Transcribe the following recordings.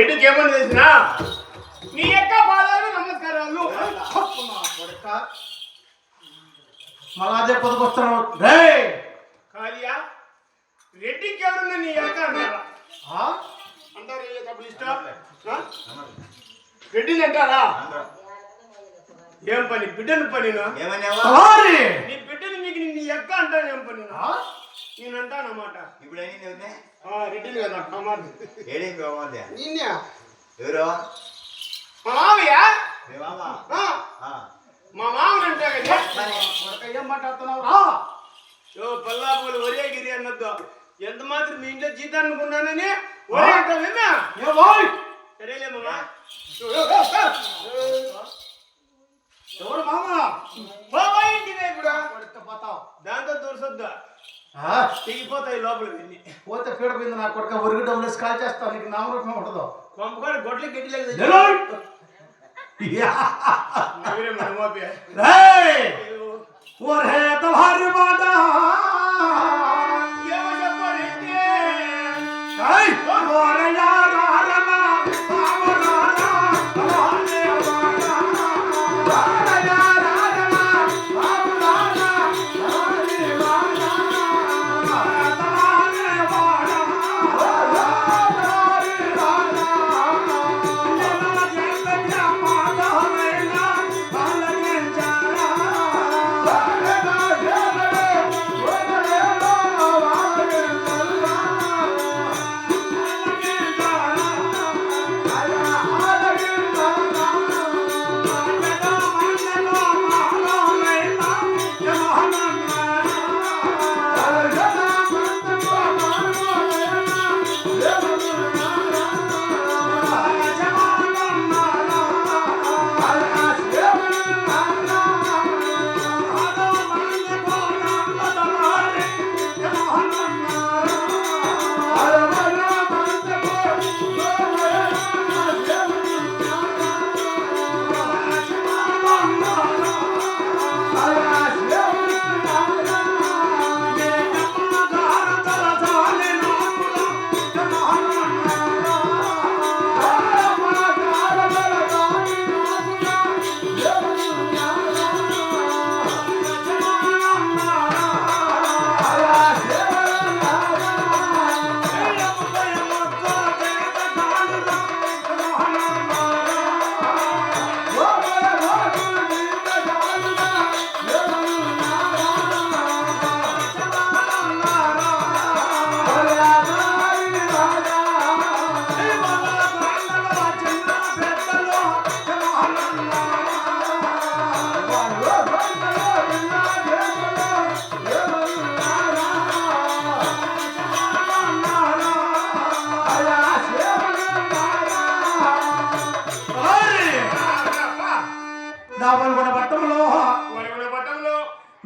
ఎటుకి ఏమని తెలిసినా నీ యొక్క పాదాలు నమస్కారాలు. మళ్ళా అదే పొదుకొస్తాను రే కాలియా రెడ్డికి ఎవరున్నా నీ యొక్క అంటారా? అంటారు కబుల్ ఇష్టం రెడ్డిని అంటారా? ఏం పని బిడ్డను పని నీ బిడ్డని మీకు నీ ఎక్క అంటాను. ఏం పని నేను అంటానమాట. ఇప్పుడు రెడ్డిని కదా నిన్నే ఎవరు మా మామయ్య మా మామని అంటే ఏం మాట్లాడుతున్నావు? పల్లాపులు ఒరే గిరి అన్నద్దు. ఎంత మాత్రం మీ ఇంట్లో జీతాన్ని అనుకున్నానని ఒరే అంటావేమా? సరేలే మామా. ఎవరు మామ? ఇంటినే కూడా దాంతో తోర్సొద్దా తెగిపోతాయి లోపలికి వెళ్ళి. పోతే పీడపోయింది నా కొడుక ఒరిగడం వేసి కాల్ చేస్తాను. నీకు నామరూపం ఉండదు. కొంపకాడ గొడ్ల గడ్డి లేదు.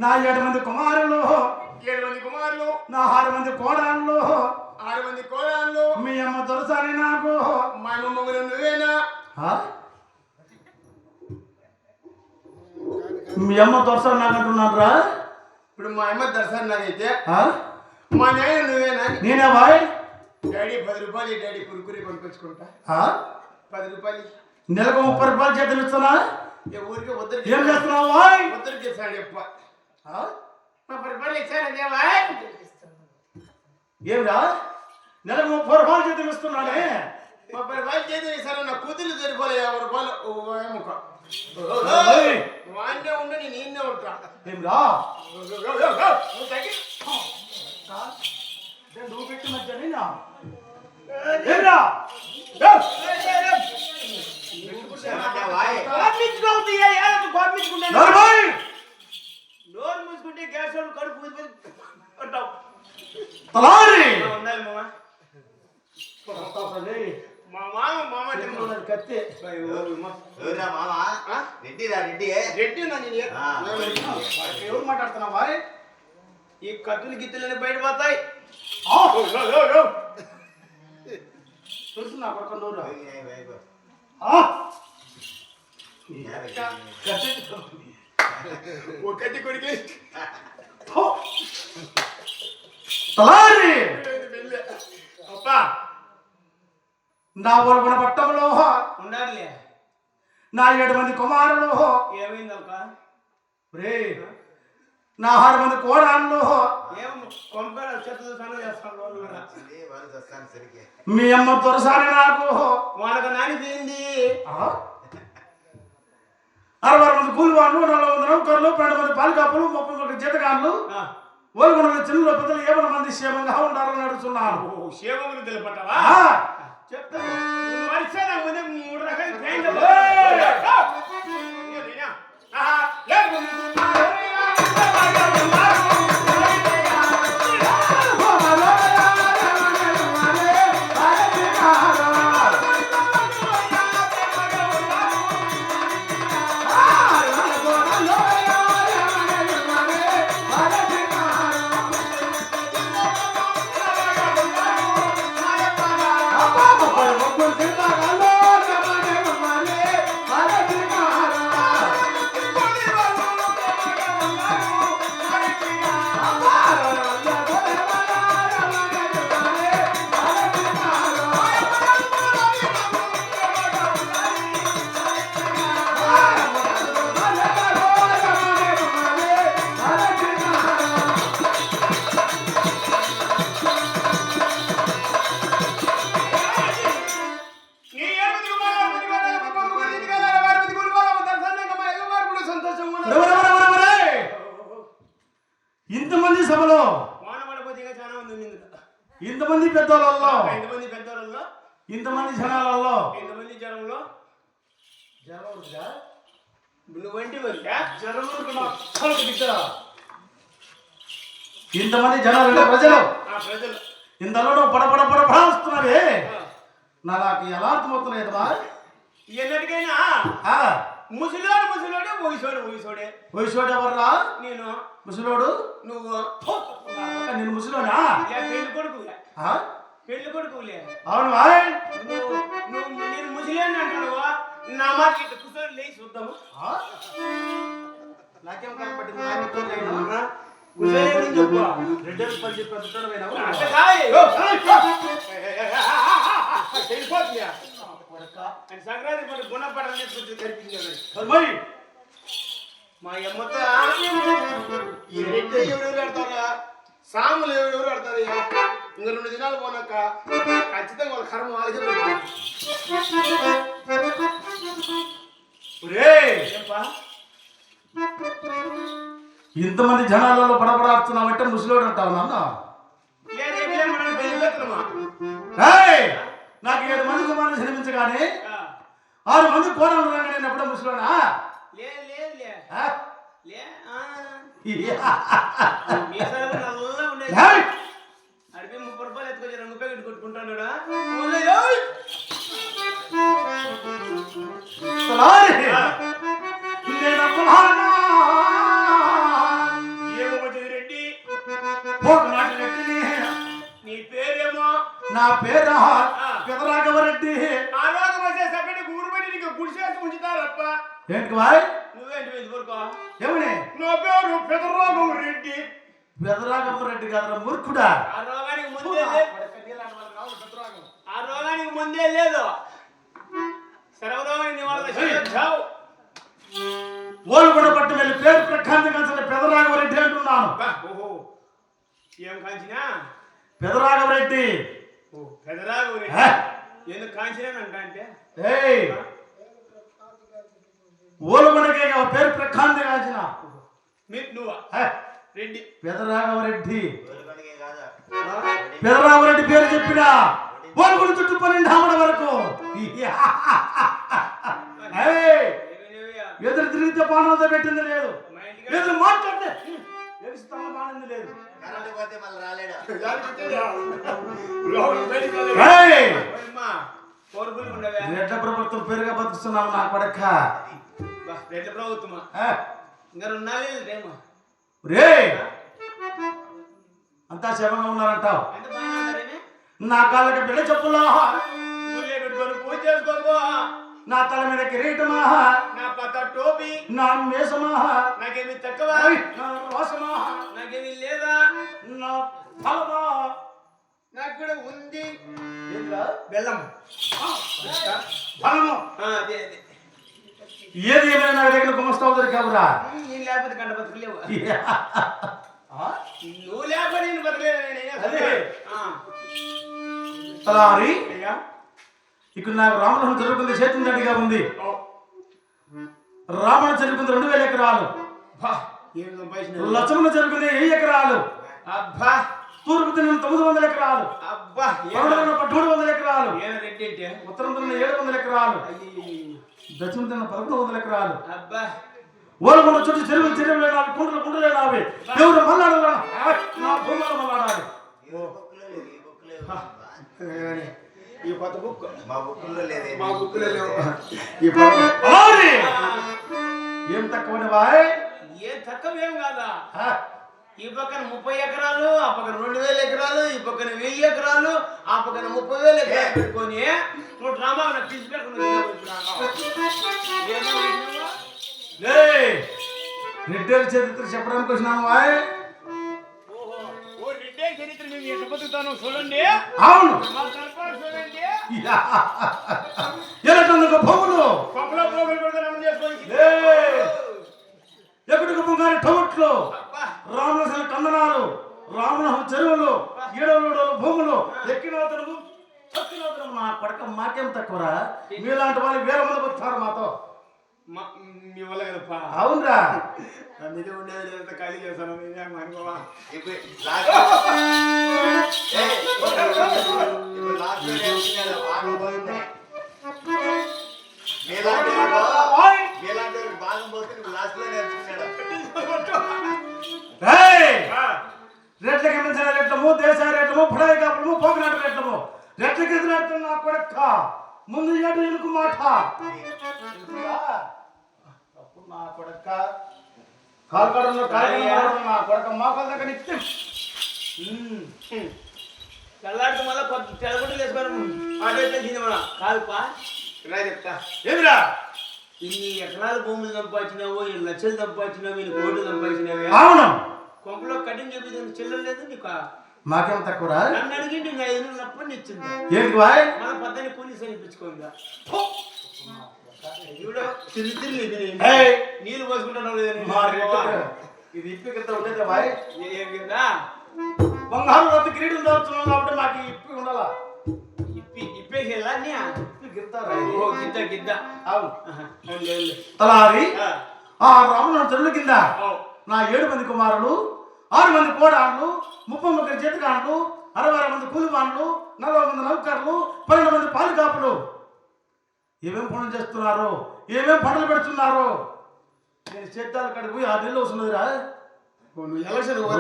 నా 7 మంది కుమారులు, 7 మంది కుమారులు, నా 6 మంది కోడళ్ళు, 6 మంది కోడళ్ళు. మీ అమ్మ దొరసారి నాకు. మా అమ్మ నువ్వేనా? మీ అమ్మ దొరసారి నాకు అంటున్నాను రా. ఇప్పుడు మా అమ్మ దర్శనం నాకైతే మా నాయన నువ్వేనా? నేనే బాయ్. డాడీ 10 రూపాయలు డాడీ కురుకురి కొనుక్కొచ్చుకుంటా. 10 రూపాయలు నెలకు 30 రూపాయలు చేతులు ఇస్తున్నా. ఊరికి వద్దరికి ఏం చేస్తున్నావు బాయ్? వద్దరికి ఇస్తాను చెప్ప 30 రూపాయలు ఇచ్చాను బాయ్. ఏమిరా నెలకు 30 రూపాయలు చేతులు ఇస్తున్నానే? 30 రూపాయలు చేతులు ఇస్తాను. నా కూతురు సరిపోలే 50 రూపాయలు వాడినే ఉండు నేను ఈయనే ఉంటా. ఏమిరా నువ్వు పెట్టి మధ్య నోరు మూసుకుంటే గ్యాస్ కడుపు అంటావు. మా మామ కత్తి రెడ్డి ఎవరు మాట్లాడుతున్నావా? ఈ కత్తులు గిత్తులని బయటపోతాయి. చూస్తున్నా కొడుకు నోరు ఒకటి కొడికి తలారి అబ్బా నా ఒలుగున పట్టంలో ఉండాలిలే. నా 7 మంది కుమారులు ఏమైందక్క? రే నా 6 మంది కోడళ్ళు ఏం కొంపల చెత్త సన్న చేస్తాను. మీ అమ్మ దొరసాని నాకు వాళ్ళకి నానిపోయింది. 60 మంది కూలి వాళ్ళు, 40 మంది నౌకర్లు, 12 మంది పాలికాపులు, 31 జీతగాళ్ళు, ఒలుగున చిన్న పెద్దలు 7 మంది క్షేమంగా ఉండాలని అడుగుతున్నాను. క్షేమం తెలిపట్టవా? చెప్తాను. ముందే 3 రకాల ట్రైన్లు ఇంతమంది సభలో ఇంతమంది పెద్దోళ్ళల్లో ఇంతమంది జనాలలో ఇంతమంది జనాలు ప్రజలు ఇంతలో పడపడ పడపడ వస్తున్నారే. నాకు ఎలా అర్థమవుతున్నాయి కదా ఎన్నటికైనా ముసలోడు వయసోడే ఎవర్రా? నేను. ముసలోడు నువ్వు? నేను ముసలోనా? పెళ్లి కొడుకులే. అవును నేను ముసలేని అంటాను. నా మాట కూర్చొని లేచి చూద్దాము. నాకేం కనపడింది? చెప్పు. రెడ్డి పని చెప్పి సంక్రాంతి పడి గుణపడాలని కనిపించాడు. మా అమ్మతో ఎవరెవరు ఆడతారా? సాములు ఎవరెవరు ఆడతారు? ఇంకా 2 దినాలు పోనాక ఖచ్చితంగా వాళ్ళ కర్మ వాళ్ళకి ఇంతమంది జనాలలో పడపడాడుతున్నామంటే ముసలోడు అంటావు నాన్న. నాకు 7 మంది కుమారులు జన్మించగానే 6 మంది కోడలు రాగానే నేను ఎప్పుడో ముసలోనా? అడిపి 30 రూపాయలు ఎత్తుకొచ్చి 2 రూపాయలు కొట్టుకుంటాడు. రెడ్డి నీ పేరేమో? నా పేరు పెదరాఘవరెడ్డి. ఆరోగ్యం వచ్చే సగటి ఊరుబడి నీకు గుడిసేసి ఉంచుతారప్ప. ఏంటి బాయ్? నువ్వేంటి ఊరుకో? ఏమని? నా పేరు పెదరాఘవ రెడ్డి. పెదరాఘవరెడ్డి కాదురా మూర్ఖుడా. ఆ రోగానికి ముందే లేదు. సర్వరోగానికి నివారణ ఓలుగొండ పట్టు వెళ్ళి పేరు ప్రఖ్యాతి కాల్సిన పెదరాఘవరెడ్డి అంటున్నాను. ఓహో ఏం కాంచినా? పెదరాఘవరెడ్డి. పెదరాఘవరెడ్డి ఎందుకు కాంచినానంట అంటే ఓలుగొండకే పేరు ప్రఖ్యాతి కాల్చిన నువ్వా? రెడ్డి పెదరాఘవరెడ్డి. పెదరాఘవరెడ్డి పేరు చెప్పినా ఓలుగొండ చుట్టూ 12 వరకు ఎదురు తిరిగితే బాణంతో పెట్టింది లేదు, ఎదురు మాట్లాడితే బాణింది లేదు. రెడ్ల ప్రభుత్వం పేరుగా బతుకుతున్నాము నా కొడక. రెడ్ల ప్రభుత్వమా? ఇంకా 2 నాలుగేళ్ళు రే అంతా క్షేమంగా ఉన్నారంటావు. నా కాళ్ళకి బిడ్డ చెప్పులా పూజ చేసుకోబో. నా తల మీద కిరీటమా, నా పత టోపీ, నా మేసమా, నాకేమి తక్కువ, నా రోసమా, నాకేమి లేదా, నా ఫలమా, నాకు కూడా ఉంది ఏంద్రా? బెల్లం బలము. అదే అదే ఏది ఏమైనా నా దగ్గర గుమస్తావు దొరికావురా. నేను లేకపోతే గంట బతకలేవు నువ్వు లేకపోతే నేను బతకలేదు తలారి ఇక్కడ నాకు రామలహం జరుగుతుంది చేతి దండిగా ఉంది. రావణ జరుగుతుంది 2000 ఎకరాలు. లక్ష్మణ జరుగుతుంది 1000 ఎకరాలు. అబ్బా తూర్పు తిన్న 900 ఎకరాలు. అబ్బా 300 ఎకరాలు. ఏంటంటే ఉత్తరం తిన్న 700 ఎకరాలు. దక్షిణం తిన్న 1100 ఎకరాలు. అబ్బా ఓలకొండ చుట్టూ చెరువులు చెరువులే నావి, కుంటలు కుంటలే నావి. దేవుడు మల్లాడాలి, నా భూములు మల్లాడాలి. ఈ కొత్త బుక్ మా బుక్కుల్లో లేదే. మా బుక్లో లేవు. ఏం తక్కువ బాయ్? ఏం తక్కువేం కాదా. ఈ పక్కన 30 ఎకరాలు, ఆ పక్కన 2000 ఎకరాలు, ఈ పక్కన 1000 ఎకరాలు, ఆ పక్కన 30,000 ఎకరాలు పెట్టుకొని నువ్వు డ్రామా తీసి పెట్టుకుని రెడ్డి చరిత్ర చెప్పడానికి వచ్చినాము బాయ్. చరిత్ర మేము ఎట్టు బతుకుతాను చూడండి. అవును చూడండి ఎలాంటి భూములు పక్కలో పోగులు పెడతాను చేసుకొని ఎక్కడికి పొంగాలి టౌట్లు, రామలసల కందనాలు, రామలహం చెరువులు, 7 భూములు, ఎక్కినోతలు తక్కినోతలు. నా పడక మాకేం తక్కువరా? మీలాంటి వాళ్ళు 1000 మంది వచ్చారు మాతో. మీ వల్ల కదప్పా. అవునరా అందుకే ఉండేది ఖాళీ చేస్తాను అనుకోవా. ఇప్పుడు లాస్ట్ మీలాంటి భాగం పోతే నువ్వు లాస్ట్ లో నేర్చుకున్నాడు. రెట్ల కింద రెట్లము, దేశ రెట్లము, పుడాయి కాపులము, పోకనాట రెట్లము. రెట్లకి ఎదురెడుతున్న నా కొడక ముందు ఏడు ఎనుకు మాట. అప్పుడు నా కొడక కాల్కడంలో నా కొడక మోకాల దగ్గర నిత్యం తెల్లాడితే మళ్ళీ కొత్త తెల్లగుడ్డలు వేసుకోవడం ఆటో తెలిసింది మన కాదుపా. ఇలా చెప్తా ఏమిరా ఇన్ని ఎకరాల భూములు సంపాదించినావు, 7 లక్షలు సంపాదించినావు, 1 కోట్లు సంపాదించినావే. అవును కొంపలో కటింగ్ చెప్పి చెల్లెలు లేదు నీకు. మాకేం తక్కువరా? నన్ను అడిగింది 500 లప్పని ఇచ్చింది. ఏంటి బాయ్? మన పద్దాన్ని కూలీస్ అనిపించుకోందా నీళ్ళు పోసుకుంటాను ఇది ఇప్పి కింద ఉండేది బాయ్. ఏం కిందా బంగారు రద్దు కిరీటం దాచున్నాం కాబట్టి మాకు ఇప్పి ఉండాలా. ఇప్పేసేలా ఇప్పి గిద్దారా? గిద్ద గిద్ద. అవును తలారి ఆ రామనాథ చెరువుల కింద నా 7 మంది కుమారులు, 6 మంది కోడాళ్ళు, 30 మంది చేతికాండ్లు, 60 మంది కూలివాన్లు, 40 మంది నౌకర్లు, 12 మంది పాలికాపులు. ఏమేం పనులు చేస్తున్నారు, ఏమేం పంటలు పెడుతున్నారు? నేను చేద్దాలు కడిగి 6 నెలలు వస్తున్నదిరా.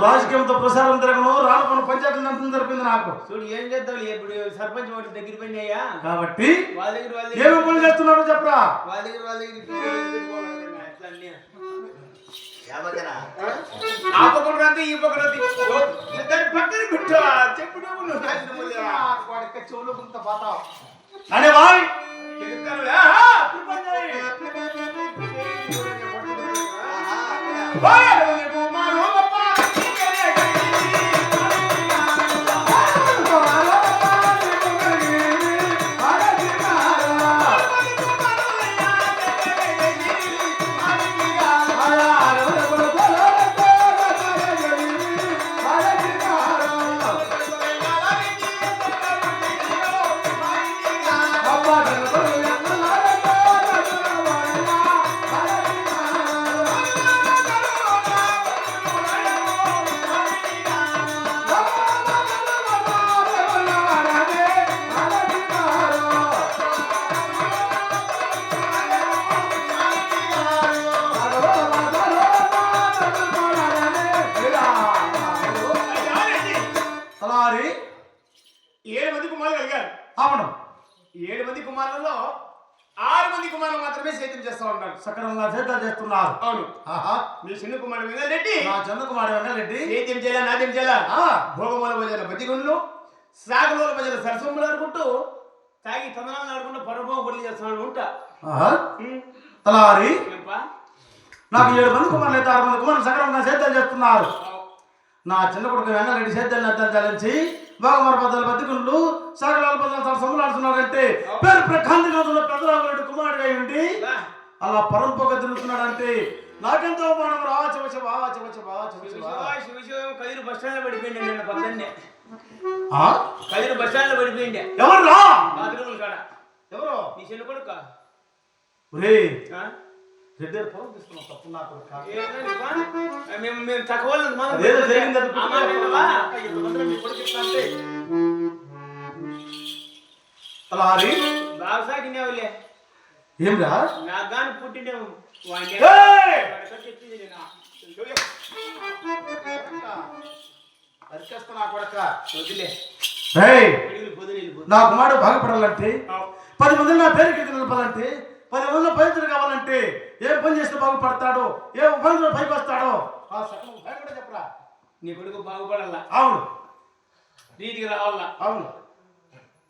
రాజకీయంతో ప్రసారం తిరగను, రాను పంచాయతీ అంతం జరిపింది నాకు. చూడు ఏం చేద్దాం ఇప్పుడు సర్పంచ్ వాటి దగ్గర పోయినాయా కాబట్టి వాళ్ళ దగ్గర ఏమేం పనులు చేస్తున్నారు చెప్పరా? వాళ్ళ దగ్గర ఆ పక్కన రాంతి ఈ పక్కన దాని పక్కన పెట్టా చెప్పుడు చెవులు కొంత పోతావు అనే బాయ్ అవును 7 మంది కుమారులలో 6 మంది కుమారులు మాత్రమే సేద్యం చేస్తా ఉంటారు. సక్రమంగా సేద్యం చేస్తున్నారు. అవును. ఆహా మీ చిన్న కుమారుడు వెంగళరెడ్డి, నా చిన్న కుమారుడు వెంగళరెడ్డి సేద్యం చేయాలా నాట్యం చేయాలా భోగమూల భజన బతిగుండ్లు, సాగులోల భజన సరసములు ఆడుకుంటూ తాగి తందనాలు ఆడుకుంటూ పరభోగ బొడ్లు చేస్తున్నాడు ఉంటా. తలారి నాకు 7 మంది కుమారులు అయితే 6 మంది కుమారులు సక్రమంగా సేద్యం చేస్తున్నారు. నా చిన్న కొడుకు వెంగళరెడ్డి సేద్యాన్ని అర్థం చాలించి బాగమర పదాలు బతికులు సాగరాల పదాలు సొమ్ములాడుతున్నాడంటే పేరు ప్రకాంతి నదుల పెదరాముడు కుమారుడుగా ఉండి అలా పరంపొగ తిరుగుతున్నాడంటే నాకెంతో అవమానం రా. కదిరి బస్ స్టాండ్ లో పడిపోయింది నిన్న పొద్దున్నే. ఆ? కదిరి బస్ స్టాండ్ లో పడిపోయింది ఎవరు రా? బాత్రూముల కాడ. ఎవరు? నీ చెల్లి కొడుక ఒరే రెడ్డి పొలం తీసుకున్నాం తప్పు నా కొడుక. మేము తక్కువ అదేదో జరిగింది అది అలా హరి బాగా సాగినావులే. ఏంరా? నాకు కానీ పుట్టిండే వదిలే నా కుమారుడు బాగుపడాలంటే 10 మంది నా పేరుకి నిలపాలంటే 10 మందిలో పవిత్రుడు కావాలంటే ఏ పని చేస్తే బాగుపడతాడో ఏ ఉపాధిలో పైకి వస్తాడో ఆ సకలం భయం కూడా చెప్పరా. నీ కొడుకు బాగుపడాలా, అవును రీతికి రావాలా, అవును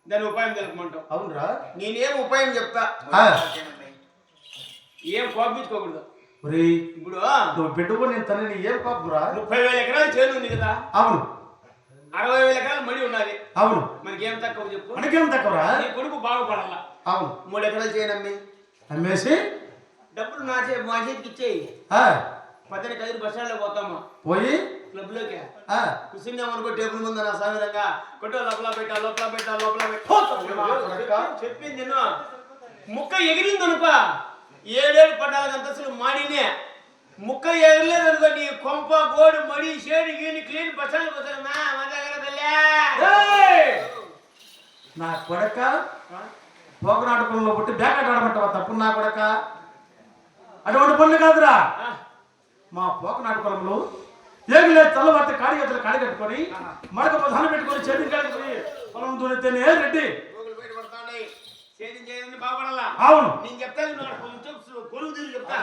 దాని ఉపాయం తెలుపమంటావు. అవునురా. నేనేం ఉపాయం చెప్తా, ఏం కోపించుకోకూడదు. ఇప్పుడు నువ్వు పెట్టుకుని నేను తనని ఏం పాపురా. 30,000 ఎకరాలు చేను ఉంది కదా. అవును. 60,000 ఎకరాలు మడి ఉన్నది. అవును. మనకేం తక్కువ చెప్పు. మనకేం తక్కువరా. నీ కొడుకు బాగుపడాలా. అవును. 3 ఎకరాలు చేయను అమ్మేసి డబ్బులు మా చేతికి ఇచ్చేయి. పద్దెని కదిరి బస్ స్టాండ్ లో పోతాము, పోయి క్లబ్ లోకి కూర్చున్నామనుకో టేబుల్ ముందు నా సామిరంగా కొట్టు లోపల పెట్టా చెప్పింది నేను. ముక్క ఎగిరింది అనుకో 7-14 అంతస్తులు మాడినే. ముక్క ఎగరలేదు అనుకో నీ కొంప గోడు మడి షేడు గీని క్లీన్ బస్ స్టాండ్ పోతాను. నా కొడక పోకనాటకంలో పుట్టి బ్యాకెట్ ఆడమంటావా తప్పు నా కొడక. అటువంటి పనులు కాదురా. మా పోకనాటకంలో ఏమి లేదు, తెల్లవారితే కాడిగట్టలు కాడిగట్టుకొని మడక ప్రధానం పెట్టుకొని చేతిని కాడుకొని పొలం దున్నితేనే రెడ్డి బాగుపడాలా. అవును. నేను చెప్తాను కొలువు తీరు చెప్తా.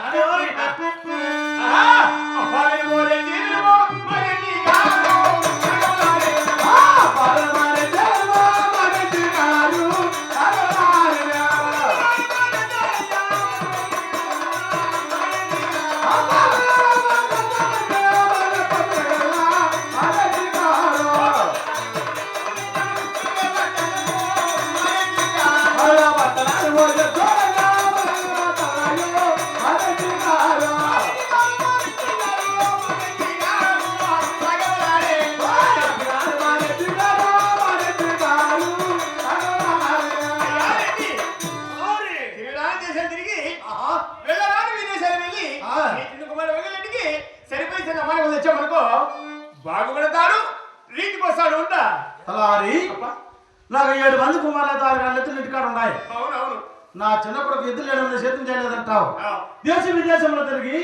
బాగుపడతాడు, రీతికి వస్తాడు. ఉంటా తలారి నాకు 7 మంది కుమారులు 6 గంటలు ఇంటికాడ ఉన్నాయి. అవునవును. నా చిన్నప్పుడు ఎద్దులు 7 మంది సేతం చేయలేదంటావు. దేశ విదేశంలో తిరిగి